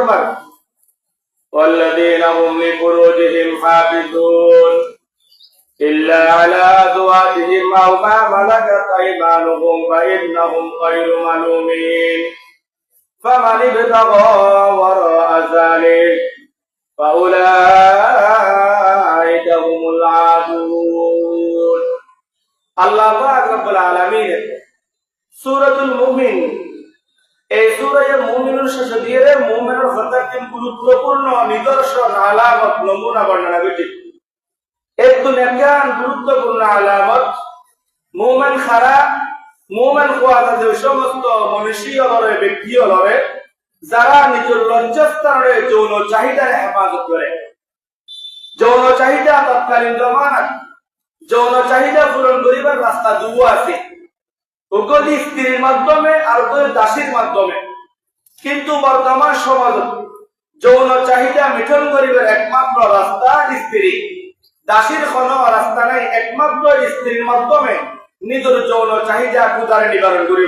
ফরমান والذين هم لفروجهم حافظون إلا على أزواجهم أو ما ملكت أيمانهم فإنهم غير ملومين فمن ابتغى وراء ذلك فأولئك هم العادون الله رب العالمين সূরাতুল মুমিন এই সূরায়ে মুমিনুর শেষে দিয়ে মুমিনের হঠাৎ গুরুত্বপূর্ণ নিদর্শন আলামত নমুনা বর্ণনা করেছে একদম একখান গুরুত্বপূর্ণ আলামত মুমিন খারা মুমিন খোয়াদা যে সমস্ত মনুষ্য লরে ব্যক্তি লরে যারা নিজের লজ্জাস্থানে যৌন চাহিদার হেফাজত করে যৌন চাহিদা তৎকালীন জমানাত যৌন চাহিদা পূরণ করিবার রাস্তা দুটো আছে ওগুলি স্ত্রীর মাধ্যমে আর দাসীর মাধ্যমে কিন্তু বর্তমান সমাজ যৌন চাহিদা মিঠন করিবার একমাত্র রাস্তা স্ত্রী দাসীর কোনো রাস্তা নাই একমাত্র স্ত্রীর মাধ্যমে নিজের যৌন চাহিদা কুদারে নিবারণ করি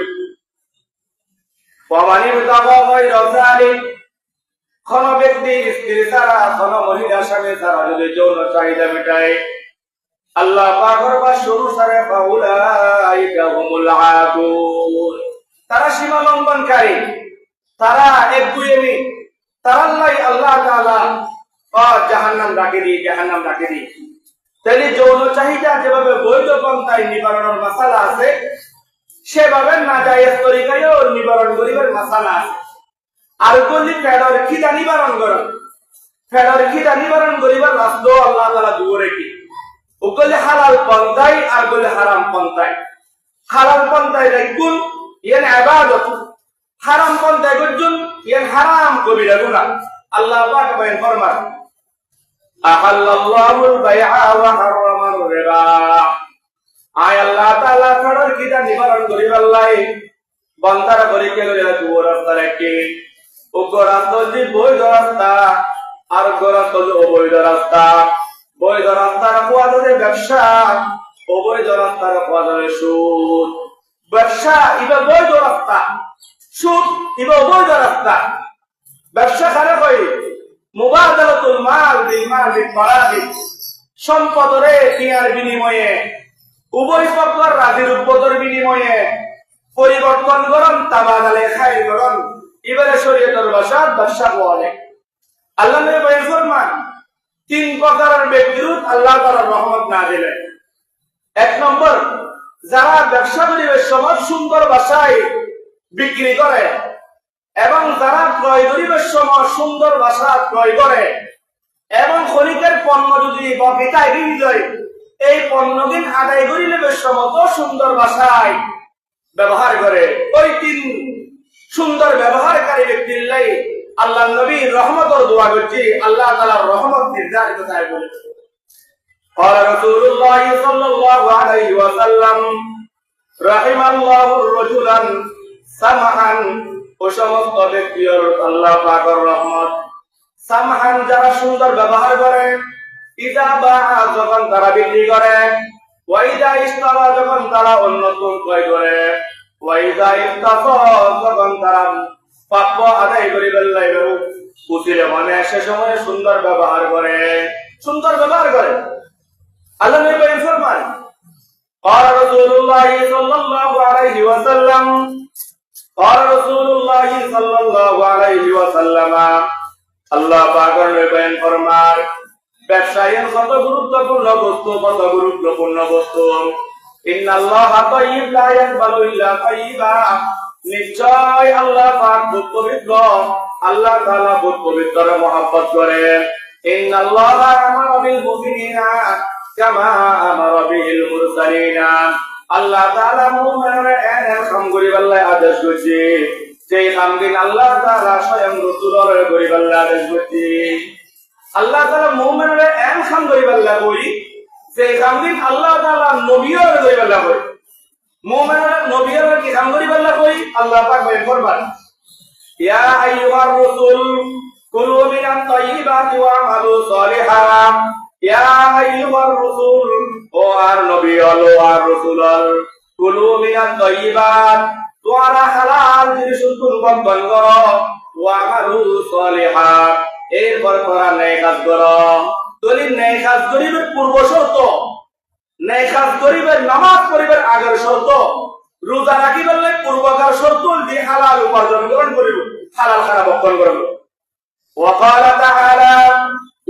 কোন ব্যক্তি স্ত্রী ছাড়া কোন মহিলার স্বামী ছাড়া যদি যৌন চাহিদা মেটায় আল্লাহ পাকের শুরু সারে ফাউলাইকা হুমুল আদুন তারা সীমা লঙ্ঘনকারী তারা একগুয়েমি তারা আল্লাহ তাআলা জাহান্নাম ডাকে দি তাহলে যৌন চাহিদা যেভাবে বৈধ পন্থায় নিবারণের মাসালা আছে সেভাবে নাজায়েজ তরিকায়ও নিবারণ করিবার মাসালা আছে আর কোনটি ফেডর খিদা নিবারণ করিবার রাস্তা আল্লাহ তাআলা দুয়ারে কি ওগুলি হালাল পন্থায় আর গুলি হারাম পন্থায় হালাল পন্থায় রাখুন ইয়ান ইবাদত হারাম পন্থায় করুন ইয়ান হারাম কবিরা গুনাহ আল্লাহ পাক বলেন ফরমান আহাল্লাল্লাহুল বাইআ ওয়া হারামার রিবা আয় আল্লাহ তাআলা ফেডর খিদা নিবারণ করিবার লাই বান্দারা বরিকে লইয়া দুয়ার রাস্তা রাখে ওগো রাস্তা যে বৈধ রাস্তা আর গোরাস্তা যে অবৈধ রাস্তা বৈধ রাস্তার কোয়াদরে ব্যবসা অবৈধ রাস্তার কোয়াদরে সুদ ব্যবসা ইবা বৈধ রাস্তা সুদ ইবা অবৈধ রাস্তা ব্যবসা খারাপ হয় মুবাদালাতুল মাল বিল মাল বিল সম্পদরে টিয়ার বিনিময়ে উভয় পক্ষের রাজির উপদর বিনিময়ে পরিবর্তন করন তাবাদালে খাইর করন এবারে শরীয়তের ভাষায় ব্যবসা বলে আল্লাহ নবী বলেন ফরমান তিন প্রকারের ব্যক্তির আল্লাহ তাআলার রহমত নাযিল এক নম্বর যারা ব্যবসা করিবার সময় সুন্দর ভাষায় বিক্রি করে এবং যারা ক্রয় করিবার সময় সুন্দর ভাষা ক্রয় করে এবং খনিকের পণ্য যদি বিক্রয় বিনিময় এই পণ্যদিন আদায় করিবার সময় তো সুন্দর ভাষায় ব্যবহার করে ওই তিন সুন্দর ব্যবহারকারী ব্যক্তির লাই আল্লাহ নবী রহমতের দোয়া করছি আল্লাহ তাআলার রহমত নির্ধারিত তাই বলেছে قال رسول الله صلى الله عليه وسلم رحم الله رجلا سمحا ও সমস্ত ব্যক্তির আল্লাহ পাকের রহমত সামহান যারা সুন্দর ব্যবহার করে ইদা বাআ যখন তারা বিক্রি করে ওয়াইদা ইস্তারা যখন তারা অন্য ক্রয় করে ওয়াইদা ইস্তাফা যখন তারা প্রাপ্য আদায় করিবার লাগে উচিলে মানে সে সময় সুন্দর ব্যবহার করে আল্লাহ নবী ফরমান قال رسول الله صلى الله عليه وسلم আল্লাহ পাকের নবী ফরমান ব্যবসায়ের কত গুরুত্বপূর্ণ বস্তু ইন্নাল্লাহা তাইয়্যিব লা ইয়াকবালু ইল্লা তাইয়্যিবা নিশ্চয় আল্লাহ পাক পবিত্র আল্লাহ তাআলা পবিত্র মহব্বত করেন ইন্নাল্লাহা আমারা বিল মুমিনিনা কামা আমারা বিল মুরসালিনা আল্লাহ তাআলা মুমিনদের এর কাম করিবার লাগি আদেশ করেছে সেই কামদিন আল্লাহ তাআলা স্বয়ং রাসূলের করিবার লাগি আদেশ করেছে আল্লাহ তাআলা মুমিনদের এর কাম করিবার লাগি সেই কামদিন আল্লাহ তাআলা নবীর করিবার লাগি মুমিনরা নবীরা কি কাম করিবার লাগি আল্লাহ পাক বলেন ফরমান ইয়া আইয়ুহার রাসূল কুলু মিনাত তাইয়্যিবাতি ওয়া আমালু সালিহান ইয়া আইয়ুহার রাসূল ও আর নবী ও আর রাসূল কুলু মিনাত তাইয়্যিবাত তোমরা হালাল জিনিস ভক্ষণ করো ওয়া আমালু সালিহা। এরপর তোমরা নেক কাজ করো। যদি নেক কাজ করিবার পূর্ব শর্ত, নেক কাজ করিবার নামাজ পড়িবার আগের শর্ত, রোজা রাখিবার পূর্বকার শর্ত দিয়ে হালাল উপার্জন গ্রহণ করিব, হালাল খানা ভক্ষণ করিব। وقال تعالى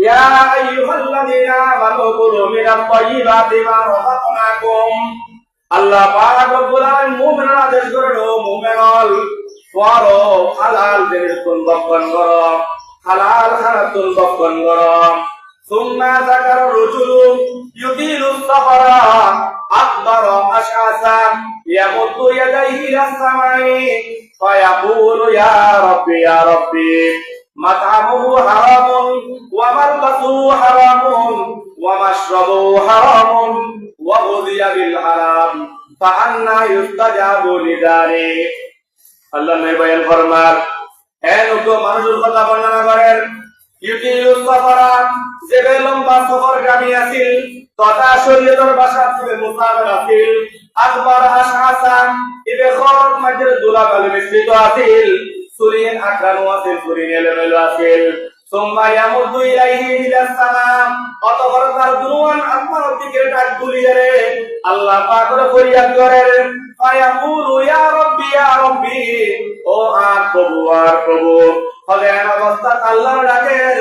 يا أيها الذين آمنوا كلوا من الطيبات ما رزقناكم। আল্লাহ পাক রব্বুল আলামিন মুমিনরা আদেশ করেন, ও মুমিনল তোমরা হালাল জিনিস ভক্ষণ করো, হালাল খানা ভক্ষণ করো। সুম্মা যাকারা রাজুলু ইউতিলু সাফারা আকবারা আশআসা ইয়ামুদ্দু ইয়াদাইহি ইলাস সামাই ফায়াকুলু ইয়া রাব্বি ইয়া রাব্বি মাতআমুহু হারামুন ওয়া মালবাসুহু হারামুন ওয়া মাশরাবুহু হারামুন ওয়া গুযিয়া বিল হারাম ফাআন্না ইউস্তাজাবু লিযালিক। আল্লাহ নবী বয়ান ফরমান, হে লোক মানুষের কথা বর্ণনা করেন, ইউতিলু সাফারা যে লম্বা সফরগামী আছিল তথা শরীয়তের ভাষা থেকে মুসাফির আছিল, আকবার আশআসা ইবে খরত মাঝে দুলাবালি মিশ্রিত আছিল, সুরিন আক্রানু আছিল, সুরিন এলোমেলো আছিল। সুম্মা ইয়ামুদ্দু ইলাইহি ইলাস সালাম, অতঃপর তার দুনুয়ান আসমানের দিকে ডাক তুলিয়ে রে আল্লাহ পাকের ফরিয়াদ করে, ফায়াকুলু ইয়া রাব্বি ইয়া রাব্বি, ও আর প্রভু আর প্রভু। ফলে অবস্থা আল্লাহর ডাকের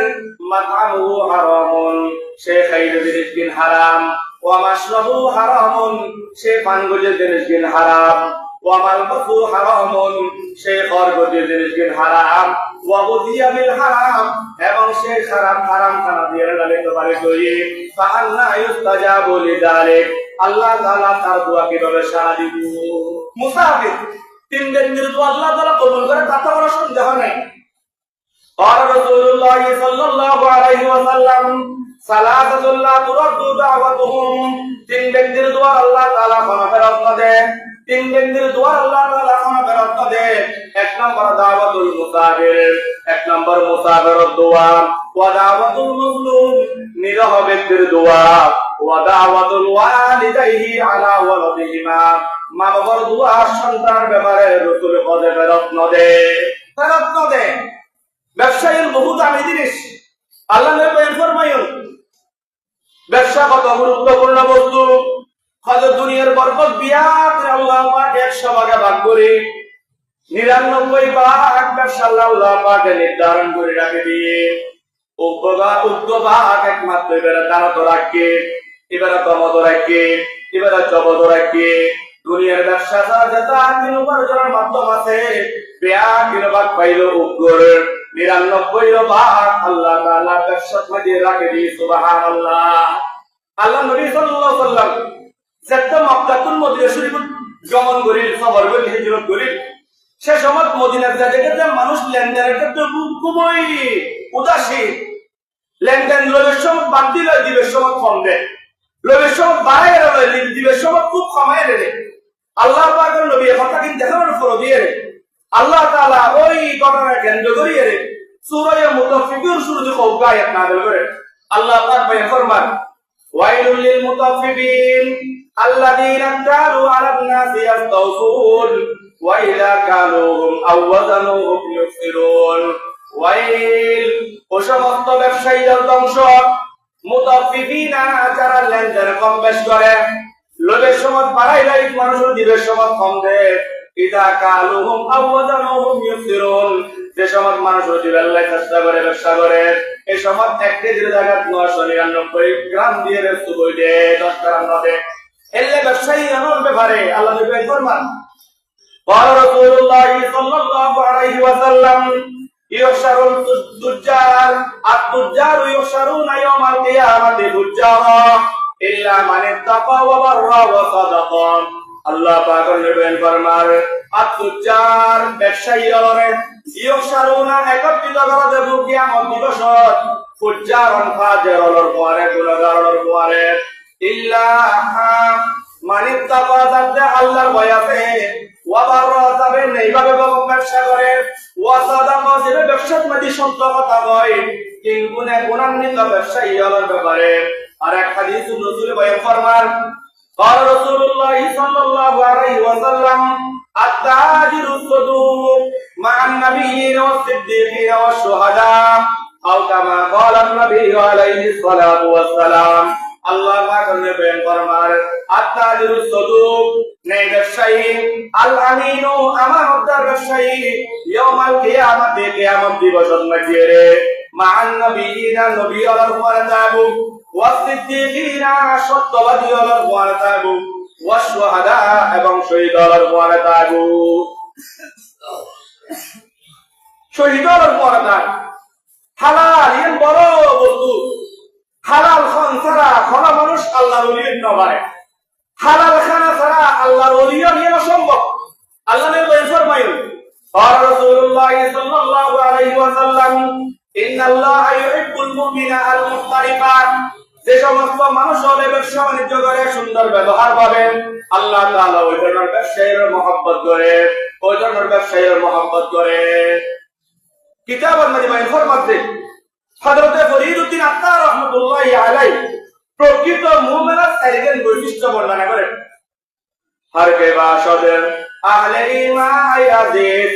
মাতআমুহু হারামুন, সে খাইর জিনিস বিন হারাম, ওয়া মাশরাবুহু হারামুন, সে পান গজের জিনিস বিন হারাম, ওয়া মালবাসু হারামুন, সে খরগজের জিনিস বিন হারাম, ওয়া গুযিয়া বিল হারাম, এবং সে হারাম খানা দিয়ে লালিত পারে তৈরি। ফাআন্না ইউস্তাজাবু লিযালিক, আল্লাহ তাআলা তার দোয়া কিভাবে সাড়া দিব? মুসাফির তিন দিনের দোয়া আল্লাহ তাআলা কবুল করে, তাতে কোনো সন্দেহ নাই। قال رسول الله صلى الله عليه وسلم ثلاثة لا ترد دعوتهم، তিন ব্যক্তির দোয়া আল্লাহ তাআলা ক্ষমা ফেরত না দেন, তিন ব্যক্তির দোয়া আল্লাহ তাআলা ক্ষমা ফেরত না দেন। এক নম্বর দাওয়াতুল মুসাফির, এক নম্বর মুসাফিরের দোয়া, ওয়া দাওয়াতুল মাজলুম নিরহ ব্যক্তির দোয়া, ওয়া দাওয়াতুল ওয়ালিদাইহি আলা ওয়ালাদিহিমা, মা বাবার দোয়া সন্তানের ব্যাপারে রাসূল পদে ফেরত না দেন। ব্যবসায়ের বহু দামি জিনিস, আল্লাহ নবী ফরমায়েন ব্যবসা কত গুরুত্বপূর্ণ বস্তু। হযরত দুনিয়ার বরকত বিয়াত আল্লাহ পাক 100 ভাগে ভাগ করে 99 ভাগ ব্যবসা আল্লাহ পাক নির্ধারণ করে রাখে দিয়ে উদ্যোগ একমাত্র এবারে দানত রাখে, এবারে তমদ রাখে, এবারে জবদ রাখে। দুনিয়ার ব্যবসা ছাড়া যেটা তিন উপার্জনের মাধ্যম আছে, বিয়াত ভাগ পাইল উদ্যোগ 99 ভাগ আল্লাহ তাআলা ব্যবসার মধ্যে রাখে দিয়ে। সুবহানাল্লাহ। আল্লাহ নবী সাল্লাল্লাহু আলাইহি ওয়াসাল্লাম যেটা মক্কাতুল মদিনা শরীফ গমন করেন, সফর করেন, হিজরত করেন, সে সময় মদিনার জায়গাতে মানুষ লেনদেনের ক্ষেত্রে খুবই উদাসীন। লেনদেন লোভের সময় বাদ দিলে দিবের সময় কম দেয়, লোভের সময় বাড়াই দিবের সময় খুব কমাই দেয়। আল্লাহ পাকের নবী কথা কিন্তু দেখানোর পর দিয়ে আল্লাহ তাআলা ওই ঘটনা কেন্দ্র করিয়ে সূরা মুতাফফিফিন শুরুতে কওকা আয়াত নাযিল করে। আল্লাহ পাক বলেন ফরমান, ওয়াইলুল লিল মুতাফফিফিন আল্লাযীনা কানু আলান নাসি ইয়াস্তাওফুন ওয়া ইযা কালুহুম আও ওয়াজানুহুম ইউখসিরুন। ওয়াইল, ও সমস্ত ব্যবসায়ীদের ধ্বংস, মুতাফফিফিনা যারা লেনদেন কম বেশ করে, লোভের সময় বাড়াই দেয়, মানুষের দিবের সময় কম দেয়। ইযা কালুহুম আও ওয়াজানুহুম ইউখসিরুন, যে সময় মানুষ দিবেল্লাই চেষ্টা করে ব্যবসা করে, এই সময় এক কেজির জায়গায় 999 গ্রাম দিয়ে ব্যস্ত বইতে 10 গ্রাম নদে এলে ব্যবসায়ী এমন ব্যাপারে আল্লাহ নবী ফরমান, قال رسول الله صلى الله عليه وسلم يحشر التجار يحشرون يوم القيامة تجارا إلا من اتقى وبر وصدق। আল্লাহ পাকের নবী ফরমান, আত-তুজ্জার ব্যবসায়ীরা ইউহশারুনা একত্রিত করা দেব কিয়ামত দিবসত, ফুজ্জারন ফাজিরুল পরে গুনাহগারর পরে, ইল্লা মান ইত্তাকা, যাতে আল্লাহর ভয় আছে, ওয়া বাররা, তবে এইভাবে ব্যবসা করে, ওয়া সাদাকা, যে ব্যবসার মধ্যে সত্য কথা কয়, কিন্তু গুণান্বিত ব্যবসায়ীদের ব্যাপারে। আর এক হাদিস রাসূল বয়ান ফরমান, قال رسول الله صلى الله عليه وسلم التاجر الصدوق مع النبيين والصديقين والشهداء أو كما قال النبي عليه الصلاة والسلام আল্লাহ পাক বলেন ফরমান আত্তাজিরুস সাদুক নেই ব্যবসায়ী আল আমিনু আমানতদার ব্যবসায়ী ইয়াউমাল কিয়ামাতে কিয়ামত দিবসত মাঝিরে মান নবিয়িনা নবী আলার পরে যাবো ওয়াস সিদ্দিকিনা সত্যবাদী আলার পরে যাবো ওয়াস শুহাদা এবং শহীদ আলার পরে যাবো শহীদ আলার পরে যাবো হালাল ইন বড় বস্তু হালাল খান ছাড়া কোন মানুষ আল্লাহর ওলি হতে পারে হালাল খানা ছাড়া আল্লাহর ওলি হওয়া অসম্ভব আল্লাহ নবী ফরমায়েন আর রাসূলুল্লাহ সাল্লাল্লাহু আলাইহি ওয়াসাল্লাম ইন্নাল্লাহা ইউহিব্বুল মুমিনা আল মুহতারিফা যে সমস্ত মানুষ হলে ব্যবসা বাণিজ্য করে সুন্দর ব্যবহার পাবেন আল্লাহ তাআলা ওই ধরনের ব্যবসায়ীর মহব্বত করে ওই ধরনের ব্যবসায়ীর মহব্বত করে কিতাবের মধ্যে ফরমাতে হযরত ফরিদউদ্দিন আত্তার রাহমাতুল্লাহি আলাইহি প্রকৃত মুমিনের চারিজন বৈশিষ্ট্য বর্ণনা করেন হর কে বাসদে আহলে ঈমান ইয়াজিদ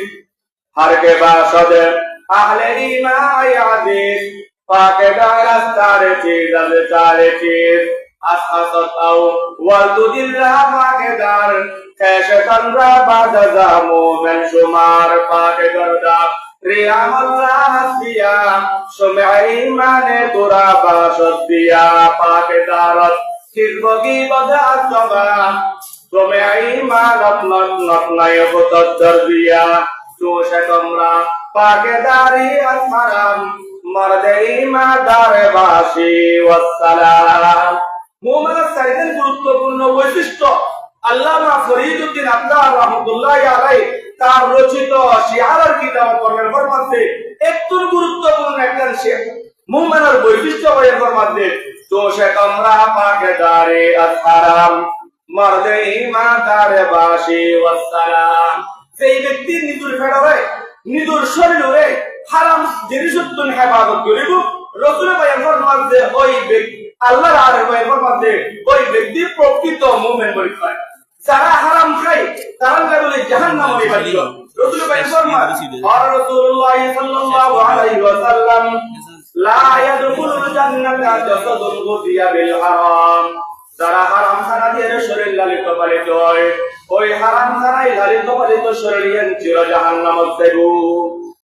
হর কে বাসদে আহলে ঈমান ইয়াজিদ পাকে দারাস্তারে চিজাল চারে চিজ আসহাসাতাও ওয়ালদুদিল্লাহ পাকে দার খেশতানরা বাজাজা মুমিন শুমার পাকে গরদা রিয়ামাল্লাহ হাসবিয়া সুমাই মানে তোরা বাসদিয়া পাকে দারত কিরবগি বদাত জবা সুমাই মানত নত নাই হতদর দিয়া চোশে তোমরা পাকে দারি আসমারাম মরদে ইমাদারে বাসি ওয়াসসালাম মুমিনের চারিদিন গুরুত্বপূর্ণ বৈশিষ্ট্য আল্লামা ফরিদউদ্দিন আত্তার রাহমাতুল্লাহি আলাইহি তার রচিত শিয়ারের কিতাব পড়ার মধ্যে একটু গুরুত্বপূর্ণ একটা শেখ মুমিনের বৈশিষ্ট্য বইয়ের মধ্যে চোশে তোমরা পাকে দারে আসহারাম মরদে ইমাদারে বাসি ওয়াসসালাম সেই ব্যক্তি নিজের ফেড়ে নিজের শরীরে হারাম জিনিসুন হেফাজত করিব রাসূল বয়ান মধ্যে ওই ব্যক্তি আল্লাহর আরবের মধ্যে ওই ব্যক্তি প্রকৃত মুমিন বলে কয় যারা হারাম খায় তারা বলে জাহান্নামে বাদিব রাসূল বয়ান ফরমান আর রাসূলুল্লাহ সাল্লাল্লাহু আলাইহি ওয়াসাল্লাম লা ইয়াদখুলুল জান্নাতা জাসাদুন গুদিয়া বিল হারাম যারা হারাম খানা দিয়ে শরীর লালিত পালিত হয় ওই হারাম খানায় লালিত পালিত শরীর চির জাহান্নামে যাবে